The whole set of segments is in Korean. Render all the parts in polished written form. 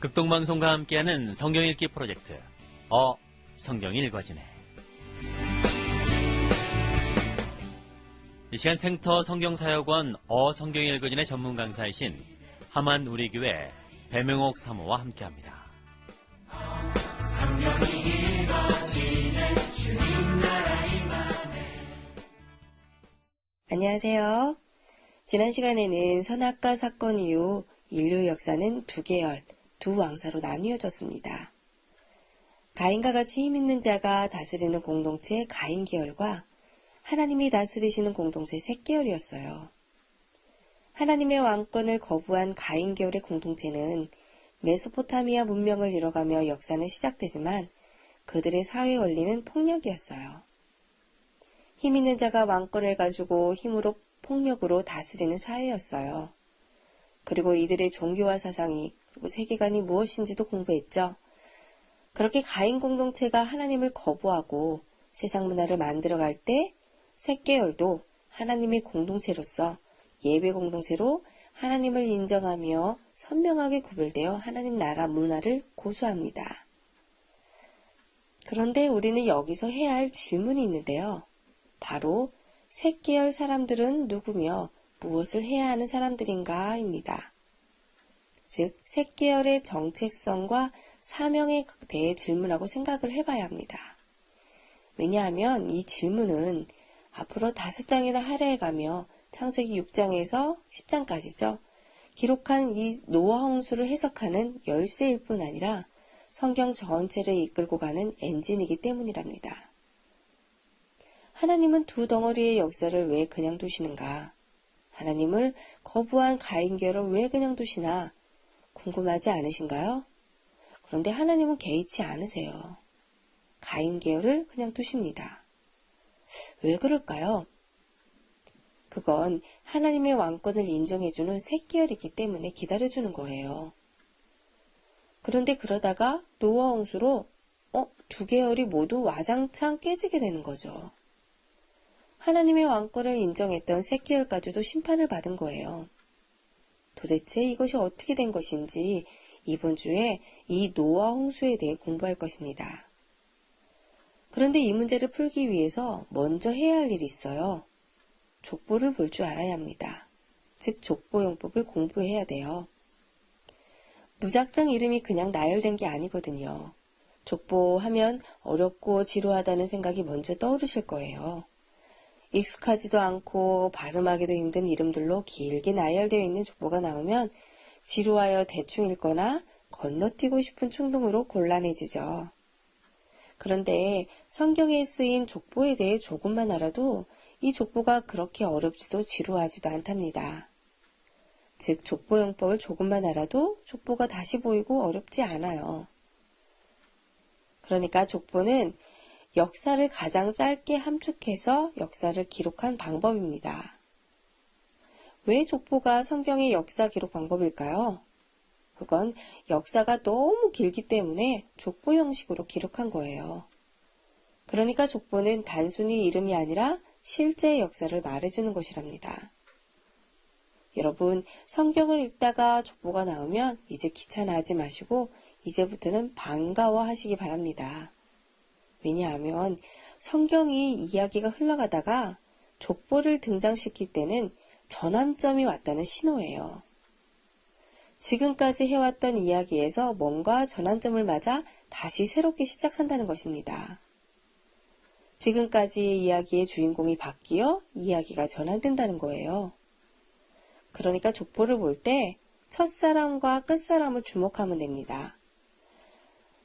극동방송과 함께하는 성경 읽기 프로젝트 성경이 읽어지네. 이 시간 생터 성경사역원 성경이 읽어지네 전문 강사이신 함안 우리교회 배명옥 사모와 함께합니다. 성경이 읽어지네 주님 나라 임하네. 안녕하세요. 지난 시간에는 선악과 사건 이후 인류 역사는 두 계열, 두 왕사로 나뉘어졌습니다. 가인과 같이 힘있는 자가 다스리는 공동체 가인 계열과 하나님이 다스리시는 공동체 셋 계열이었어요. 하나님의 왕권을 거부한 가인 계열의 공동체는 메소포타미아 문명을 이뤄가며 역사는 시작되지만 그들의 사회 원리는 폭력이었어요. 힘있는 자가 왕권을 가지고 힘으로 폭력으로 다스리는 사회였어요. 그리고 이들의 종교와 사상이 그리고 세계관이 무엇인지도 공부했죠. 그렇게 가인 공동체가 하나님을 거부하고 세상 문화를 만들어갈 때 셋 계열도 하나님의 공동체로서 예배 공동체로 하나님을 인정하며 선명하게 구별되어 하나님 나라 문화를 고수합니다. 그런데 우리는 여기서 해야 할 질문이 있는데요. 바로 셋 계열 사람들은 누구며 무엇을 해야 하는 사람들인가입니다. 즉, 셋 계열의 정체성과 사명에 대해 질문하고 생각을 해봐야 합니다. 왜냐하면 이 질문은 앞으로 5장이나 할애해가며 창세기 6장에서 10장까지죠. 기록한 이 노아 홍수를 해석하는 열쇠일 뿐 아니라 성경 전체를 이끌고 가는 엔진이기 때문이랍니다. 하나님은 두 덩어리의 역사를 왜 그냥 두시는가? 하나님을 거부한 가인 계열을 왜 그냥 두시나? 궁금하지 않으신가요? 그런데 하나님은 개의치 않으세요. 가인 계열을 그냥 두십니다. 왜 그럴까요? 그건 하나님의 왕권을 인정해주는 셋 계열이기 때문에 기다려주는 거예요. 그런데 그러다가 노아 홍수로 두 계열이 모두 와장창 깨지게 되는 거죠. 하나님의 왕권을 인정했던 셋 계열까지도 심판을 받은 거예요. 도대체 이것이 어떻게 된 것인지 이번 주에 이 노아 홍수에 대해 공부할 것입니다. 그런데 이 문제를 풀기 위해서 먼저 해야 할 일이 있어요. 족보를 볼 줄 알아야 합니다. 즉 족보용법을 공부해야 돼요. 무작정 이름이 그냥 나열된 게 아니거든요. 족보하면 어렵고 지루하다는 생각이 먼저 떠오르실 거예요. 익숙하지도 않고 발음하기도 힘든 이름들로 길게 나열되어 있는 족보가 나오면 지루하여 대충 읽거나 건너뛰고 싶은 충동으로 곤란해지죠. 그런데 성경에 쓰인 족보에 대해 조금만 알아도 이 족보가 그렇게 어렵지도 지루하지도 않답니다. 즉 족보용법을 조금만 알아도 족보가 다시 보이고 어렵지 않아요. 그러니까 족보는 역사를 가장 짧게 함축해서 역사를 기록한 방법입니다. 왜 족보가 성경의 역사 기록 방법일까요? 그건 역사가 너무 길기 때문에 족보 형식으로 기록한 거예요. 그러니까 족보는 단순히 이름이 아니라 실제 역사를 말해주는 것이랍니다. 여러분, 성경을 읽다가 족보가 나오면 이제 귀찮아하지 마시고 이제부터는 반가워하시기 바랍니다. 왜냐하면 성경이 이야기가 흘러가다가 족보를 등장시킬 때는 전환점이 왔다는 신호예요. 지금까지 해왔던 이야기에서 뭔가 전환점을 맞아 다시 새롭게 시작한다는 것입니다. 지금까지의 이야기의 주인공이 바뀌어 이야기가 전환된다는 거예요. 그러니까 족보를 볼 때 첫사람과 끝사람을 주목하면 됩니다.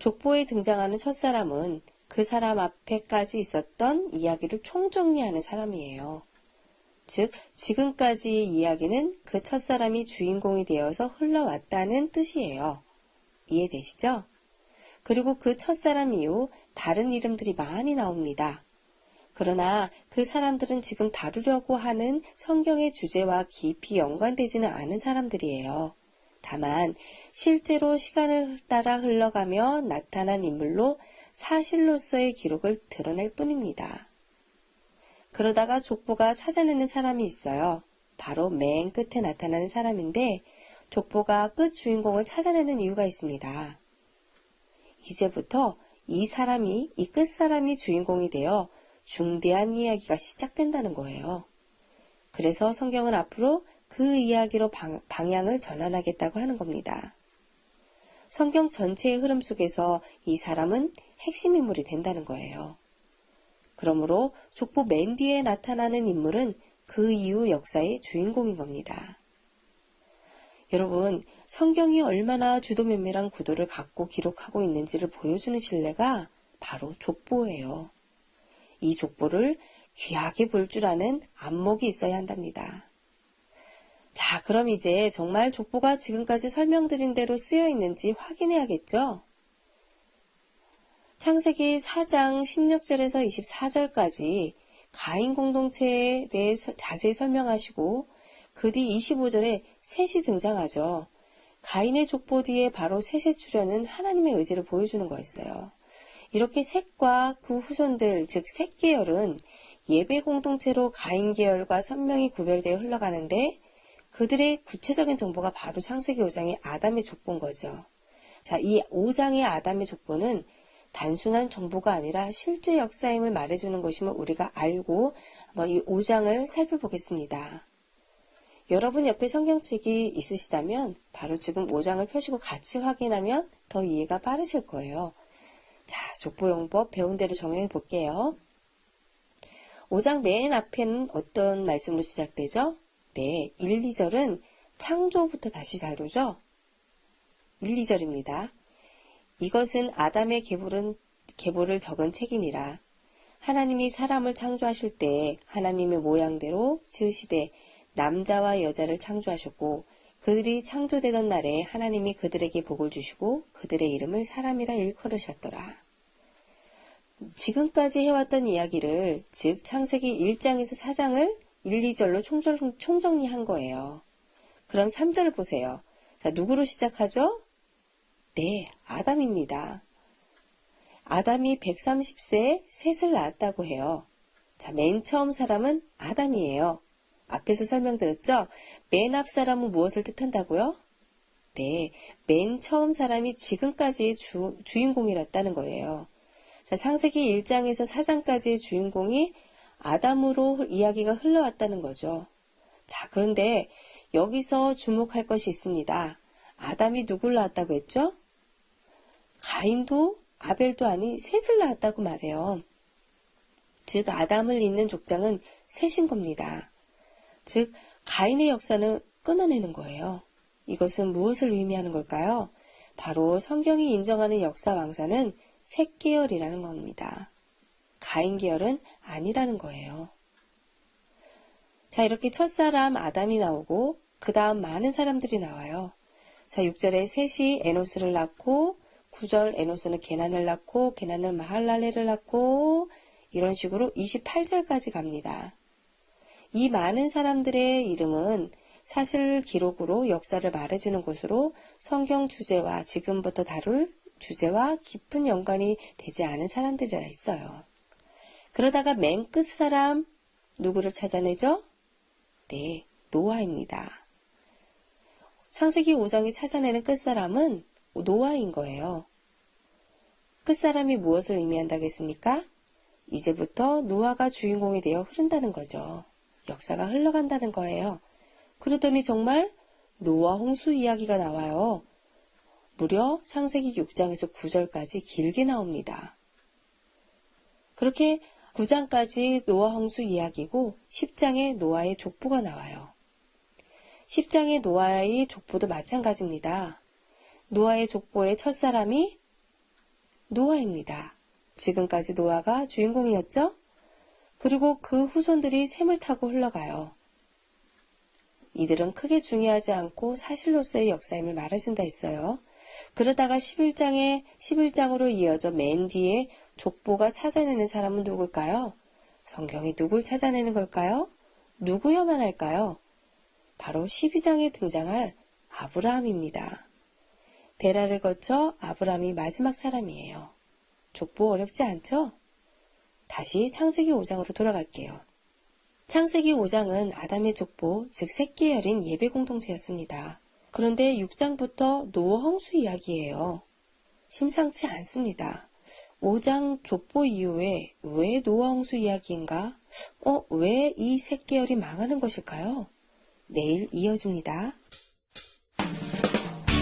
족보에 등장하는 첫사람은 그 사람 앞에까지 있었던 이야기를 총정리하는 사람이에요. 즉, 지금까지의 이야기는 그 첫사람이 주인공이 되어서 흘러왔다는 뜻이에요. 이해되시죠? 그리고 그 첫사람 이후 다른 이름들이 많이 나옵니다. 그러나 그 사람들은 지금 다루려고 하는 성경의 주제와 깊이 연관되지는 않은 사람들이에요. 다만 실제로 시간을 따라 흘러가며 나타난 인물로 사실로서의 기록을 드러낼 뿐입니다. 그러다가 족보가 찾아내는 사람이 있어요. 바로 맨 끝에 나타나는 사람인데 족보가 끝 주인공을 찾아내는 이유가 있습니다. 이제부터 이 끝사람이 주인공이 되어 중대한 이야기가 시작된다는 거예요. 그래서 성경은 앞으로 그 이야기로 방향을 전환하겠다고 하는 겁니다. 성경 전체의 흐름 속에서 이 사람은 핵심 인물이 된다는 거예요. 그러므로 족보 맨 뒤에 나타나는 인물은 그 이후 역사의 주인공인 겁니다. 여러분, 성경이 얼마나 주도면밀한 구도를 갖고 기록하고 있는지를 보여주는 신뢰가 바로 족보예요. 이 족보를 귀하게 볼 줄 아는 안목이 있어야 한답니다. 자, 그럼 이제 정말 족보가 지금까지 설명드린 대로 쓰여 있는지 확인해야겠죠? 창세기 4장 16절에서 24절까지 가인 공동체에 대해 자세히 설명하시고 그 뒤 25절에 셋이 등장하죠. 가인의 족보 뒤에 바로 셋의 출현은 하나님의 의지를 보여주는 거였어요. 이렇게 셋과 그 후손들, 즉 셋 계열은 예배 공동체로 가인 계열과 선명히 구별되어 흘러가는데 그들의 구체적인 정보가 바로 창세기 5장의 아담의 족보인 거죠. 자, 이 5장의 아담의 족보는 단순한 정보가 아니라 실제 역사임을 말해주는 것임을 우리가 알고 한번 이 5장을 살펴보겠습니다. 여러분 옆에 성경책이 있으시다면 바로 지금 5장을 펴시고 같이 확인하면 더 이해가 빠르실 거예요. 자, 족보용법 배운 대로 정해 볼게요. 5장 맨 앞에는 어떤 말씀으로 시작되죠? 네, 1, 2절은 창조부터 다시 다루죠? 1, 2절입니다. 이것은 아담의 계보를 적은 책이니라. 하나님이 사람을 창조하실 때 하나님의 모양대로 지으시되 남자와 여자를 창조하셨고 그들이 창조되던 날에 하나님이 그들에게 복을 주시고 그들의 이름을 사람이라 일컬으셨더라. 지금까지 해왔던 이야기를 즉 창세기 1장에서 4장을 1, 2절로 총정리한 거예요. 그럼 3절을 보세요. 자, 누구로 시작하죠? 네, 아담입니다. 아담이 130세에 셋을 낳았다고 해요. 자, 맨 처음 사람은 아담이에요. 앞에서 설명드렸죠? 맨 앞 사람은 무엇을 뜻한다고요? 네, 맨 처음 사람이 지금까지의 주인공이었다는 거예요. 자, 창세기 1장에서 4장까지의 주인공이 아담으로 이야기가 흘러왔다는 거죠. 자, 그런데 여기서 주목할 것이 있습니다. 아담이 누굴 낳았다고 했죠? 가인도 아벨도 아닌 셋을 낳았다고 말해요. 즉 아담을 잇는 족장은 셋인 겁니다. 즉 가인의 역사는 끊어내는 거예요. 이것은 무엇을 의미하는 걸까요? 바로 성경이 인정하는 역사 왕사는 셋 계열이라는 겁니다. 가인 계열은 아니라는 거예요. 자, 이렇게 첫사람 아담이 나오고 그 다음 많은 사람들이 나와요. 자, 6절에 셋이 에노스를 낳고 9절 에노스는 게난을 낳고 게난은 마할랄레를 낳고 이런 식으로 28절까지 갑니다. 이 많은 사람들의 이름은 사실 기록으로 역사를 말해주는 것으로 성경 주제와 지금부터 다룰 주제와 깊은 연관이 되지 않은 사람들이라 했어요. 그러다가 맨 끝사람 누구를 찾아내죠? 네, 노아입니다. 창세기 5장이 찾아내는 끝사람은 노아인 거예요. 끝사람이 무엇을 의미한다고 했습니까? 이제부터 노아가 주인공이 되어 흐른다는 거죠. 역사가 흘러간다는 거예요. 그러더니 정말 노아 홍수 이야기가 나와요. 무려 창세기 6장에서 9절까지 길게 나옵니다. 그렇게 9장까지 노아 홍수 이야기고 10장에 노아의 족보가 나와요. 10장의 노아의 족보도 마찬가지입니다. 노아의 족보의 첫사람이 노아입니다. 지금까지 노아가 주인공이었죠? 그리고 그 후손들이 샘을 타고 흘러가요. 이들은 크게 중요하지 않고 사실로서의 역사임을 말해준다 했어요. 그러다가 11장으로 이어져 맨 뒤에 족보가 찾아내는 사람은 누굴까요? 성경이 누굴 찾아내는 걸까요? 누구여만 할까요? 바로 12장에 등장할 아브라함입니다. 데라를 거쳐 아브라함이 마지막 사람이에요. 족보 어렵지 않죠? 다시 창세기 5장으로 돌아갈게요. 창세기 5장은 아담의 족보, 즉 셋계열인 예배 공동체였습니다. 그런데 6장부터 노아 홍수 이야기예요. 심상치 않습니다. 5장 족보 이후에 왜 노아 홍수 이야기인가? 왜 이 셋 계열이 망하는 것일까요? 내일 이어집니다.